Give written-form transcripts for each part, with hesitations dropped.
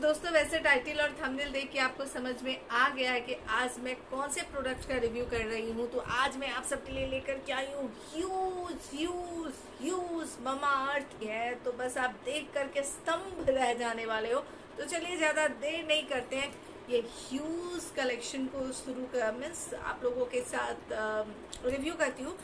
दोस्तों, वैसे टाइटल और थंबनेल देख के आपको समझ में आ गया है कि आज मैं कौन से प्रोडक्ट का रिव्यू कर रही हूँ। तो आज मैं आप सबके लिए लेकर के आई हूँ ह्यूज ममाअर्थ है। तो बस आप देख करके स्तंभ रह जाने वाले हो। तो चलिए ज्यादा देर नहीं करते हैं, ये ह्यूज कलेक्शन को शुरू कर मीन्स आप लोगों के साथ रिव्यू करती हूँ।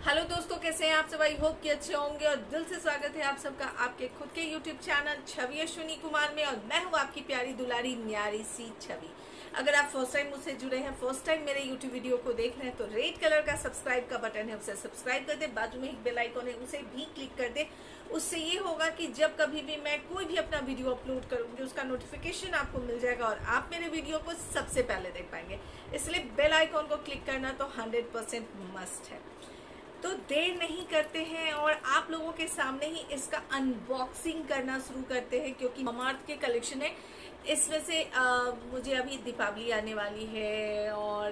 हेलो दोस्तों, कैसे हैं आप सब? आई होप कि अच्छे होंगे और दिल से स्वागत है आप सबका आपके खुद के यूट्यूब चैनल छवि अश्विनी कुमार में। और मैं हूं आपकी प्यारी दुलारी न्यारी सी छवि। अगर आप फर्स्ट टाइम मुझसे जुड़े हैं, फर्स्ट टाइम मेरे यूट्यूब वीडियो को देख रहे हैं, तो रेड कलर का सब्सक्राइब का बटन है, उसे सब्सक्राइब कर दे। बाजू में एक बेल आइकन है, उसे भी क्लिक कर दे। उससे ये होगा कि जब कभी भी मैं कोई भी अपना वीडियो अपलोड करूंगी उसका नोटिफिकेशन आपको मिल जाएगा और आप मेरे वीडियो को सबसे पहले देख पाएंगे। इसलिए बेल आइकन को क्लिक करना तो 100% मस्ट है। तो देर नहीं करते हैं और आप लोगों के सामने ही इसका अनबॉक्सिंग करना शुरू करते हैं, क्योंकि ममाअर्थ के कलेक्शन है। इसमें से मुझे अभी दीपावली आने वाली है और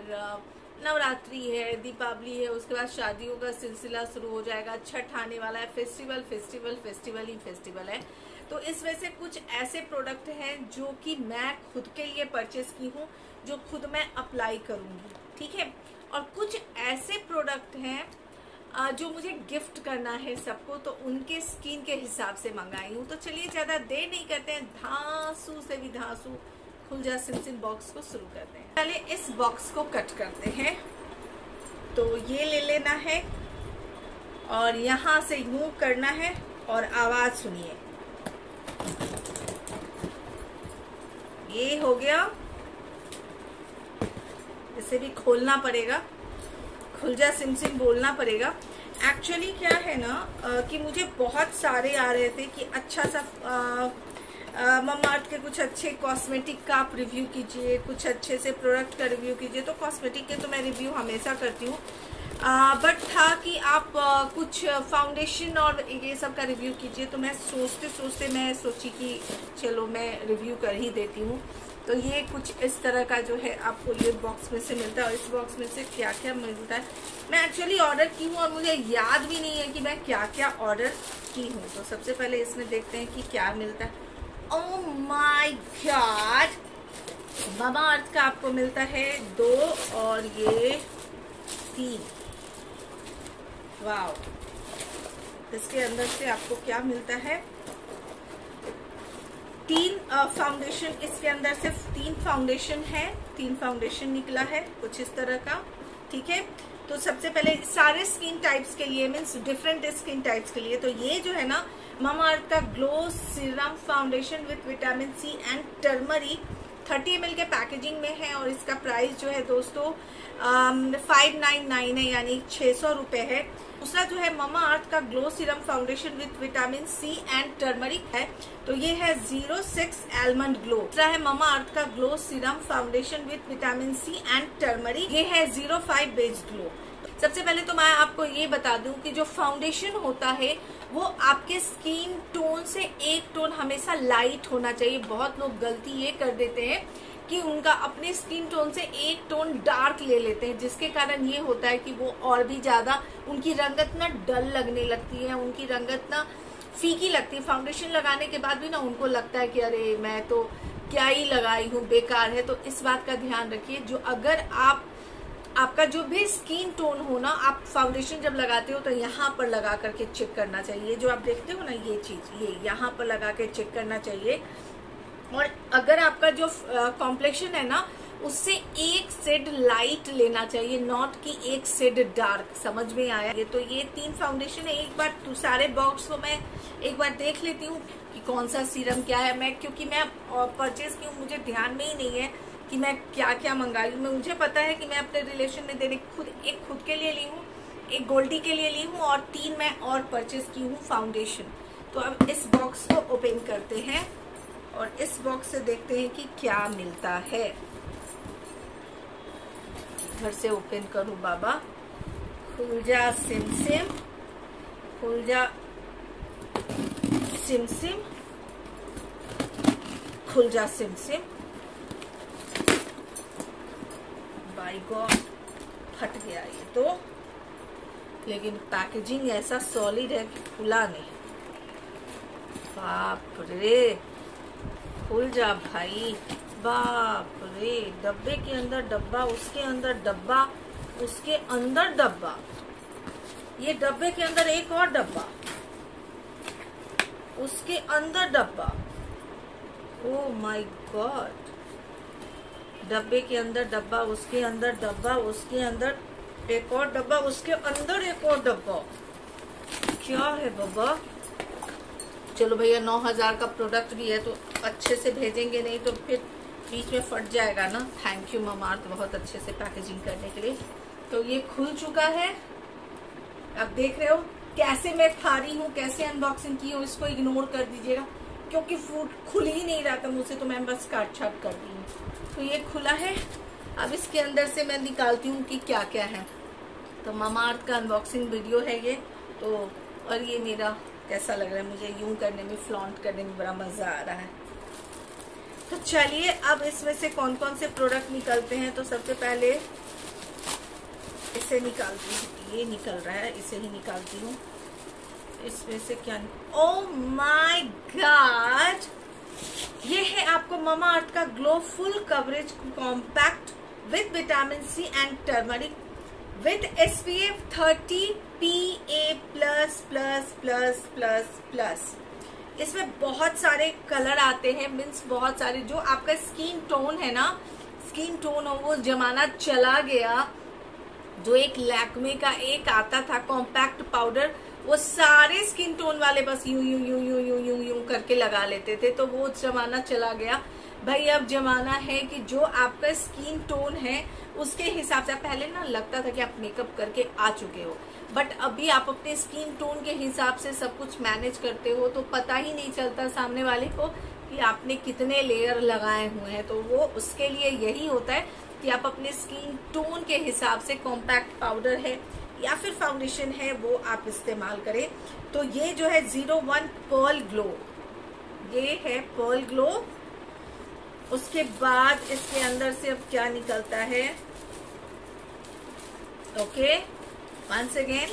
नवरात्रि है, दीपावली है, उसके बाद शादियों का सिलसिला शुरू हो जाएगा, छठ आने वाला है, फेस्टिवल ही फेस्टिवल है। तो इस वजह से कुछ ऐसे प्रोडक्ट हैं जो कि मैं खुद के लिए परचेस की हूँ, जो खुद मैं अप्लाई करूँगी, ठीक है। और कुछ ऐसे प्रोडक्ट हैं जो मुझे गिफ्ट करना है सबको, तो उनके स्किन के हिसाब से मंगाई हूँ। तो चलिए ज्यादा देर नहीं करते हैं, धांसू से भी धांसू खुल जा सिम बॉक्स को शुरू करते हैं। पहले इस बॉक्स को कट करते हैं। तो ये ले लेना है और यहाँ से यूं करना है और आवाज सुनिए। ये हो गया, इसे भी खोलना पड़ेगा, खुल जा सिम बोलना पड़ेगा। एक्चुअली क्या है ना कि मुझे बहुत सारे आ रहे थे कि अच्छा सा ममाअर्थ के कुछ अच्छे कॉस्मेटिक का आप रिव्यू कीजिए, कुछ अच्छे से प्रोडक्ट का रिव्यू कीजिए। तो कॉस्मेटिक के तो मैं रिव्यू हमेशा करती हूँ, बट था कि आप कुछ फाउंडेशन और ये सब का रिव्यू कीजिए। तो मैं सोचते मैं सोची कि चलो मैं रिव्यू कर ही देती हूँ। तो ये कुछ इस तरह का जो है आपको ये बॉक्स में से मिलता है। और इस बॉक्स में से क्या क्या मिलता है मैं एक्चुअली ऑर्डर की हूँ और मुझे याद भी नहीं है कि मैं क्या क्या ऑर्डर की हूँ। तो सबसे पहले इसमें देखते हैं कि क्या मिलता है। ओह माय गॉड, ममाअर्थ का आपको मिलता है 2 और ये 3। वाओ, इसके अंदर से आपको क्या मिलता है? 3 फाउंडेशन। इसके अंदर सिर्फ 3 फाउंडेशन है, 3 फाउंडेशन निकला है कुछ इस तरह का, ठीक है। तो सबसे पहले सारे स्किन टाइप्स के लिए, मीन्स डिफरेंट स्किन टाइप्स के लिए। तो ये जो है ना ममाअर्थ का glow serum foundation with vitamin C and turmeric 30 ml के पैकेजिंग में है और इसका प्राइस जो है दोस्तों 599 है, यानी 600 रुपए है। दूसरा जो है ममाअर्थ का glow serum foundation with vitamin C and turmeric है, तो ये है 06 आलमंड ग्लो। दूसरा है ममाअर्थ का glow serum foundation with vitamin C and turmeric, ये है 05 बेस ग्लो। सबसे पहले तो मैं आपको ये बता दूं कि जो फाउंडेशन होता है वो आपके स्किन टोन से 1 टोन हमेशा लाइट होना चाहिए। बहुत लोग गलती ये कर देते हैं कि उनका अपने स्किन टोन से 1 टोन डार्क ले लेते हैं, जिसके कारण ये होता है कि वो और भी ज्यादा उनकी रंगत ना डल लगने लगती है, उनकी रंगत ना फीकी लगती है। फाउंडेशन लगाने के बाद भी ना उनको लगता है कि अरे मैं तो क्या ही लगाई हूँ, बेकार है। तो इस बात का ध्यान रखिए। जो अगर आपका जो भी स्किन टोन हो ना, आप फाउंडेशन जब लगाते हो तो यहाँ पर लगा करके चेक करना चाहिए। जो आप देखते हो ना ये चीज, ये यहाँ पर लगा के चेक करना चाहिए। और अगर आपका जो कॉम्प्लेक्शन है ना उससे 1 शेड लाइट लेना चाहिए, नॉट कि 1 शेड डार्क। समझ में आया? ये तो ये 3 फाउंडेशन है। एक बार सारे बॉक्स को मैं एक बार देख लेती हूँ कि कौन सा सीरम क्या है। क्योंकि मैं परचेज की हूँ, मुझे ध्यान में ही नहीं है कि मैं क्या क्या मंगाई हूँ। मुझे पता है कि मैं अपने रिलेशन में देने एक खुद के लिए ली हूँ, एक गोल्डी के लिए ली हूँ और 3 मैं और परचेज की हूँ फाउंडेशन। तो अब इस बॉक्स को ओपन करते हैं और इस बॉक्स से देखते हैं कि क्या मिलता है। घर से ओपन करूँ बाबा। खुल जा सिम, खुल जा सिम, खुल जा सिम। बाय गॉड, फट गया ये तो। लेकिन पैकेजिंग ऐसा सॉलिड है कि खुला नहीं। बाप रे, खुल जा भाई, बाप रे, डब्बे के अंदर डब्बा, उसके अंदर डब्बा, उसके अंदर डब्बा, ये डब्बे के अंदर एक और डब्बा, उसके अंदर डब्बा। ओ माय गॉड, डब्बे के अंदर डब्बा, उसके अंदर डब्बा, उसके अंदर एक और डब्बा, उसके अंदर एक और डब्बा। क्या है बाबा? चलो भैया 9000 का प्रोडक्ट भी है तो अच्छे से भेजेंगे, नहीं तो फिर बीच में फट जाएगा ना। थैंक यू ममाअर्थ बहुत अच्छे से पैकेजिंग करने के लिए। तो ये खुल चुका है, अब देख रहे हो कैसे मैं खा रही हूँ, कैसे अनबॉक्सिंग की हूँ। इसको इग्नोर कर दीजिएगा क्योंकि फूड खुल ही नहीं रहा था मुझसे, तो मैं बस काट छाट कर दी हूँ। तो ये खुला है, अब इसके अंदर से मैं निकालती हूँ कि क्या क्या है। तो ममाअर्थ का अनबॉक्सिंग वीडियो है ये तो। और ये मेरा कैसा लग रहा है, मुझे यूं करने में, फ्लॉन्ट करने में बड़ा मजा आ रहा है। तो चलिए अब इसमें से कौन कौन से प्रोडक्ट निकलते हैं। तो सबसे पहले इसे निकालती हूँ, ये निकल रहा है, इसे ही निकालती हूँ। इसमें से क्या, ओह माय गॉड, ये है आपको ममाअर्थ का glow full coverage compact with vitamin C and turmeric with SPF 30 PA+++++। इसमें बहुत सारे कलर आते हैं, मीन्स बहुत सारे, जो आपका स्किन टोन है ना, स्किन टोन हो, वो जमाना चला गया। जो एक लैक्मे का एक आता था कॉम्पैक्ट पाउडर, वो सारे स्किन टोन वाले बस यूं यूं यूं यूं यूं यूं यूं करके लगा लेते थे, तो वो जमाना चला गया भाई। अब जमाना है कि जो आपका स्किन टोन है उसके हिसाब से, पहले ना लगता था कि आप मेकअप करके आ चुके हो, बट अभी आप अपने स्किन टोन के हिसाब से सब कुछ मैनेज करते हो, तो पता ही नहीं चलता सामने वाले को कि आपने कितने लेयर लगाए हुए हैं। तो वो उसके लिए यही होता है कि आप अपने स्किन टोन के हिसाब से कॉम्पैक्ट पाउडर है या फिर फाउंडेशन है वो आप इस्तेमाल करें। तो ये जो है 01 पर्ल ग्लो, ये है पर्ल ग्लो। उसके बाद इसके अंदर से अब क्या निकलता है, ओके, वंस अगेन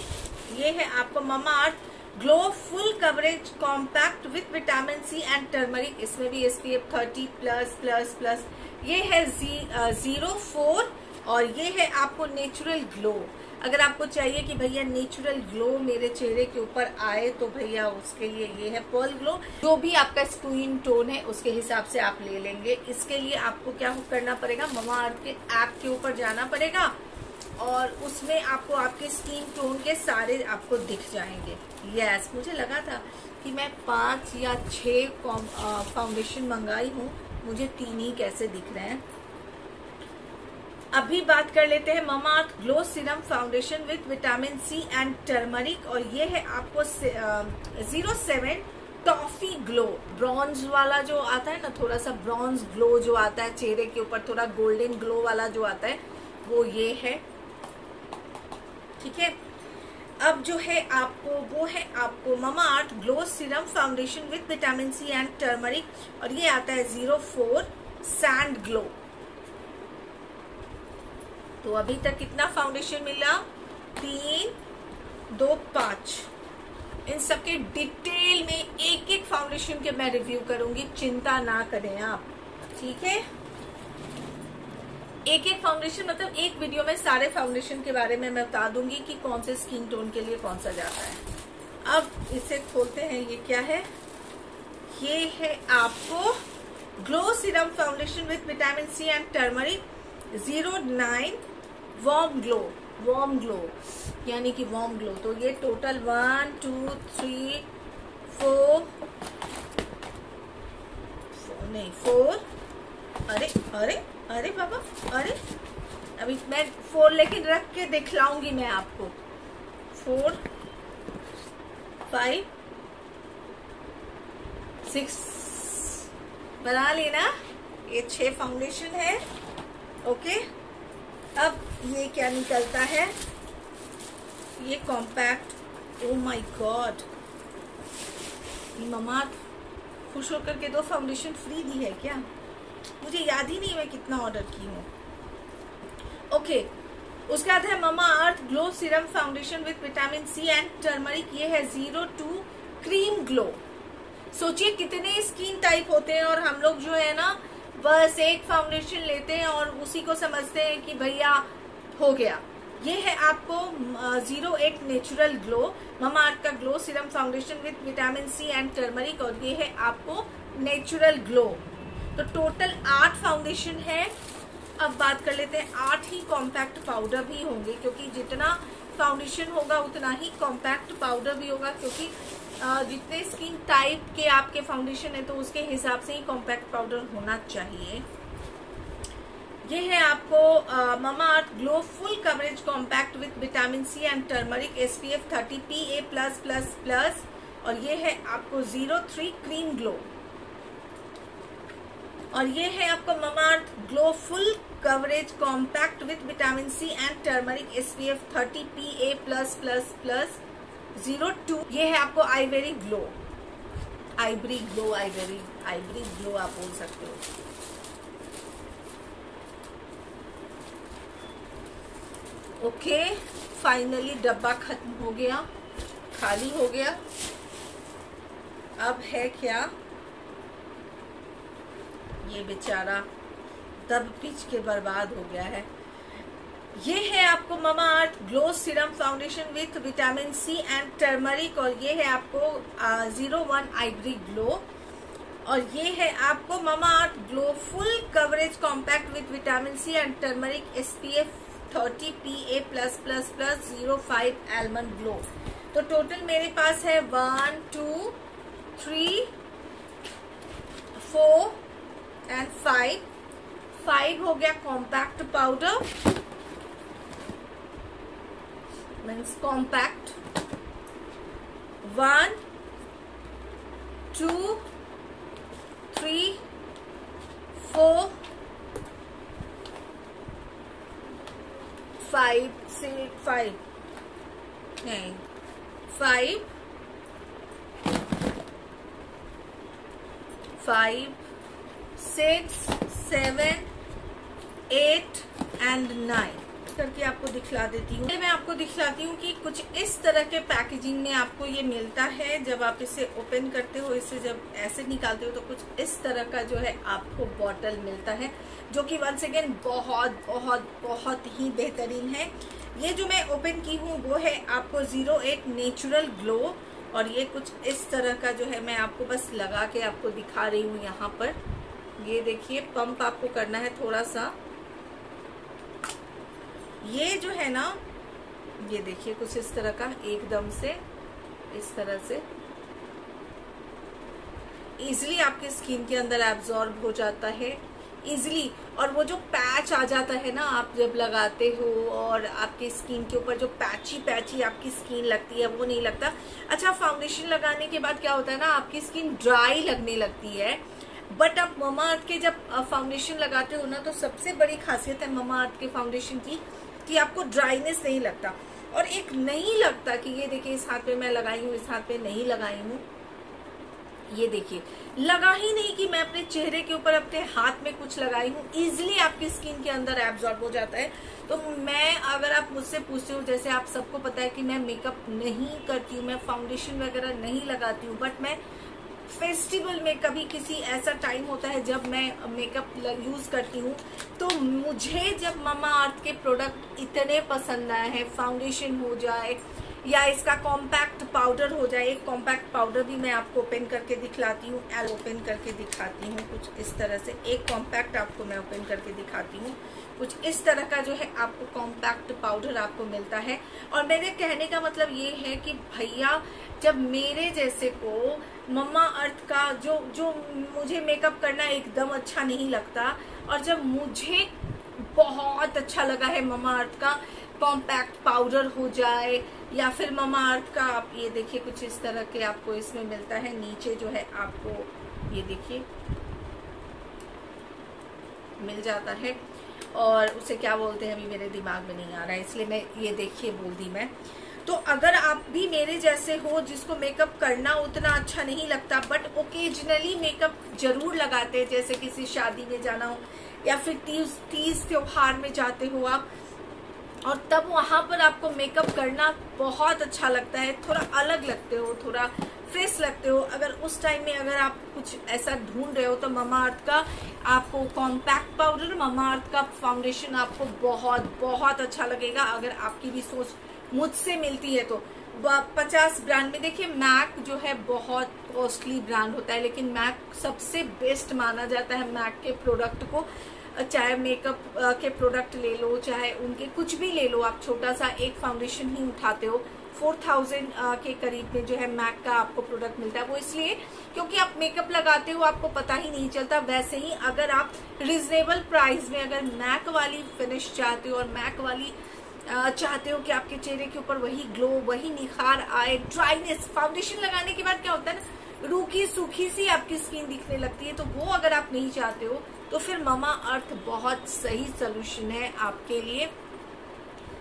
ये है आपको Mamaearth glow full coverage compact with vitamin C and turmeric, इसमें भी SPF 30+++। ये है 04 और ये है आपको नेचुरल ग्लो। अगर आपको चाहिए कि भैया नेचुरल ग्लो मेरे चेहरे के ऊपर आए तो भैया उसके लिए ये है पर्ल ग्लो। जो भी आपका स्किन टोन है उसके हिसाब से आप ले लेंगे। इसके लिए आपको क्या करना पड़ेगा, ममाअर्थ के ऐप के ऊपर जाना पड़ेगा और उसमें आपको आपके स्किन टोन के सारे आपको दिख जाएंगे। यस, मुझे लगा था कि मैं 5 या 6 फाउंडेशन मंगाई हूँ, मुझे 3 ही कैसे दिख रहे हैं। अभी बात कर लेते हैं Mamaearth glow serum foundation with vitamin C and turmeric, और ये है आपको 07 टॉफी ग्लो, ब्रॉन्ज वाला जो आता है ना, थोड़ा सा ब्रॉन्ज ग्लो जो आता है चेहरे के ऊपर, थोड़ा गोल्डन ग्लो वाला जो आता है वो ये है, ठीक है। अब जो है आपको वो है आपको Mamaearth glow serum foundation with vitamin C and turmeric, और ये आता है 04 सैंड ग्लो। तो अभी तक कितना फाउंडेशन मिला, 3, 2, 5। इन सबके डिटेल में एक एक फाउंडेशन के मैं रिव्यू करूंगी, चिंता ना करें आप, ठीक है। एक एक फाउंडेशन मतलब एक वीडियो में सारे फाउंडेशन के बारे में मैं बता दूंगी कि कौन से स्किन टोन के लिए कौन सा जाता है। अब इसे खोलते हैं, ये क्या है, ये है आपको glow serum foundation with vitamin C and turmeric 09 warm glow यानी कि वार्म ग्लो। तो ये टोटल 1 2 3 4 नहीं 4, अरे अरे अरे बाबा, अरे अभी मैं 4 लेकिन रख के दिखलाऊंगी मैं आपको। 4 5 6 बना लेना, ये 6 फाउंडेशन है, ओके। अब ये क्या निकलता है, ये compact, oh my God, Mamaearth खुश होकर के 2 फाउंडेशन फ्री दी है क्या, मुझे याद ही नहीं मैं कितना ऑर्डर की हूँ, ओके। उसके बाद है Mamaearth glow serum foundation with vitamin C and turmeric, ये है 02 क्रीम ग्लो। सोचिए कितने स्किन टाइप होते हैं और हम लोग जो है ना बस एक फाउंडेशन लेते हैं और उसी को समझते हैं कि भैया हो गया। ये है आपको 08 नेचुरल ग्लो ममा अर्थ का glow serum foundation with vitamin C and turmeric, और ये है आपको नेचुरल ग्लो। तो टोटल 8 फाउंडेशन है। अब बात कर लेते हैं 8 ही कॉम्पैक्ट पाउडर भी होंगे, क्योंकि जितना फाउंडेशन होगा उतना ही कॉम्पैक्ट पाउडर भी होगा, क्योंकि जितने स्किन टाइप के आपके फाउंडेशन है तो उसके हिसाब से ही कॉम्पैक्ट पाउडर होना चाहिए। ये है आपको Mamaearth glow full coverage compact with vitamin C and turmeric SPF 30 PA+++, और ये है आपको 03 क्लीन ग्लो। और ये है आपका Mamaearth glow full coverage compact with vitamin C and turmeric SPF 30 PA+++02। ये है आपको ivory glow, ivory glow, ivory glow आप बोल सकते हो। ओके, फाइनली डब्बा खत्म हो गया, खाली हो गया। अब है क्या, ये बेचारा दब पीच के बर्बाद हो गया है। ये है आपको Mamaearth glow serum foundation with vitamin C and turmeric, और ये है आपको 01 आइवरी ग्लो, और ये है आपको Mamaearth glow full coverage compact with vitamin C and turmeric SPF 30 PA+++05 almond glow. तो टोटल मेरे पास है 1 2 3 4 एंड 5 हो गया कॉम्पैक्ट पाउडर, मीन्स कॉम्पैक्ट। 1 2 3 4 5 5 नहीं 5 6 7 8 एंड 9 करके आपको दिखला देती हूँ। मैं आपको दिखलाती हूँ कि कुछ इस तरह के पैकेजिंग में आपको ये मिलता है। जब आप इसे ओपन करते हो, इसे जब ऐसे निकालते हो तो कुछ इस तरह का जो है आपको बॉटल मिलता है, जो कि वंस अगेन बहुत बहुत बहुत ही बेहतरीन है। ये जो मैं ओपन की हूँ वो है आपको 08 नेचुरल ग्लो, और ये कुछ इस तरह का जो है मैं आपको बस लगा के आपको दिखा रही हूँ। यहाँ पर ये देखिए, पंप आपको करना है थोड़ा सा। ये जो है ना, ये देखिए कुछ इस तरह का, एकदम से इस तरह से इजीली आपके स्किन के अंदर एब्जॉर्ब हो जाता है इजीली। और वो जो पैच आ जाता है ना, आप जब लगाते हो और आपकी स्किन के ऊपर जो पैची आपकी स्किन लगती है वो नहीं लगता। अच्छा, फाउंडेशन लगाने के बाद क्या होता है ना, आपकी स्किन ड्राई लगने लगती है। बट आप ममा अर्थ के जब फाउंडेशन लगाते हो ना, तो सबसे बड़ी खासियत है ममा अर्थ के फाउंडेशन की कि आपको ड्राइनेस नहीं लगता। और एक नहीं लगता कि ये देखिए इस हाथ पे मैं लगाई हूँ, इस हाथ पे नहीं लगाई हूँ, ये देखिए लगा ही नहीं कि मैं अपने चेहरे के ऊपर अपने हाथ में कुछ लगाई हूँ। इजिली आपकी स्किन के अंदर एब्जॉर्ब हो जाता है। तो मैं, अगर आप मुझसे पूछते हो, जैसे आप सबको पता है कि मैं मेकअप नहीं करती हूँ, मैं फाउंडेशन वगैरह नहीं लगाती हूँ, बट मैं फेस्टिवल में कभी किसी ऐसा टाइम होता है जब मैं मेकअप यूज करती हूँ, तो मुझे जब ममा अर्थ के प्रोडक्ट इतने पसंद आए हैं, फाउंडेशन हो जाए या इसका कॉम्पैक्ट पाउडर हो जाए। एक कॉम्पैक्ट पाउडर भी मैं आपको ओपन करके दिखलाती हूँ, ओपन करके दिखाती हूँ कुछ इस तरह से। एक कॉम्पैक्ट आपको मैं ओपन करके दिखाती हूँ, कुछ इस तरह का जो है आपको कॉम्पैक्ट पाउडर आपको मिलता है। और मेरे कहने का मतलब ये है कि भैया, जब मेरे जैसे को मम्मा अर्थ का जो मुझे मेकअप करना एकदम अच्छा नहीं लगता, और जब मुझे बहुत अच्छा लगा है मम्मा अर्थ का कॉम्पैक्ट पाउडर हो जाए, या फिर मम्मा अर्थ का, आप ये देखिए कुछ इस तरह के आपको इसमें मिलता है। नीचे जो है आपको ये देखिए मिल जाता है, और उसे क्या बोलते हैं अभी मेरे दिमाग में नहीं आ रहा है, इसलिए मैं ये देखिए बोल दी मैं। तो अगर आप भी मेरे जैसे हो जिसको मेकअप करना उतना अच्छा नहीं लगता, बट ओकेजनली मेकअप जरूर लगाते हैं, जैसे किसी शादी में जाना हो या फिर तीज त्योहार में जाते हो आप, और तब वहां पर आपको मेकअप करना बहुत अच्छा लगता है, थोड़ा अलग लगते हो, थोड़ा फ्रेश लगते हो। अगर उस टाइम में अगर आप कुछ ऐसा ढूंढ रहे हो तो ममा अर्थ का आपको कॉम्पैक्ट पाउडर, ममा अर्थ का फाउंडेशन आपको बहुत बहुत अच्छा लगेगा। अगर आपकी भी सोच मुझसे मिलती है तो 50 ब्रांड में देखिए, मैक जो है बहुत कॉस्टली ब्रांड होता है, लेकिन मैक सबसे बेस्ट माना जाता है। मैक के प्रोडक्ट को, चाहे मेकअप के प्रोडक्ट ले लो, चाहे उनके कुछ भी ले लो, आप छोटा सा एक फाउंडेशन ही उठाते हो 4000 के करीब में जो है मैक का आपको प्रोडक्ट मिलता है। वो इसलिए क्योंकि आप मेकअप लगाते हो, आपको पता ही नहीं चलता। वैसे ही अगर आप रिजनेबल प्राइस में अगर मैक वाली फिनिश चाहते हो और मैक वाली चाहते हो कि आपके चेहरे के ऊपर वही ग्लो, वही निखार आए, ड्राइनेस, फाउंडेशन लगाने के बाद क्या होता है ना, रूखी सूखी सी आपकी स्किन दिखने लगती है, तो वो अगर आप नहीं चाहते हो तो फिर ममा अर्थ बहुत सही सोल्यूशन है आपके लिए।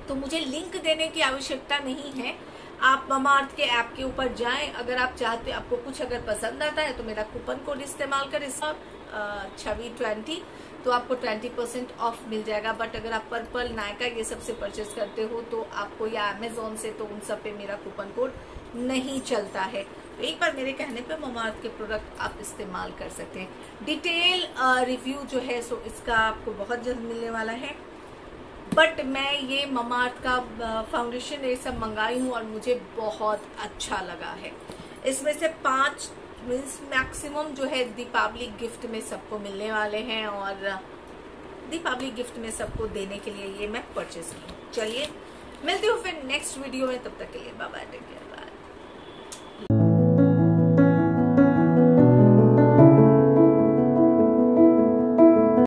तो मुझे लिंक देने की आवश्यकता नहीं है, आप ममा अर्थ के ऐप के ऊपर जाएं। अगर आप चाहते, आपको कुछ अगर पसंद आता है तो मेरा कूपन कोड इस्तेमाल करें, छवि 20, तो आपको 20% ऑफ मिल जाएगा। बट अगर आप पर्पल, नायका ये सबसे परचेज करते हो तो आपको, या अमेजोन से, तो उन सब पे मेरा कूपन कोड नहीं चलता है। तो एक बार मेरे कहने पे ममा अर्थ के प्रोडक्ट आप इस्तेमाल कर सकते हैं। डिटेल रिव्यू जो है सो इसका आपको बहुत जल्द मिलने वाला है। बट मैं ये ममा अर्थ का फाउंडेशन ये सब मंगाई हूँ और मुझे बहुत अच्छा लगा है। इसमें से 5 मीन्स मैक्सिमम जो है दीपावली गिफ्ट में सबको मिलने वाले हैं, और दीपावली गिफ्ट में सबको देने के लिए ये मैं परचेज की। चलिए मिलती हूँ फिर नेक्स्ट वीडियो में, तब तक के लिए bye bye, take care, bye.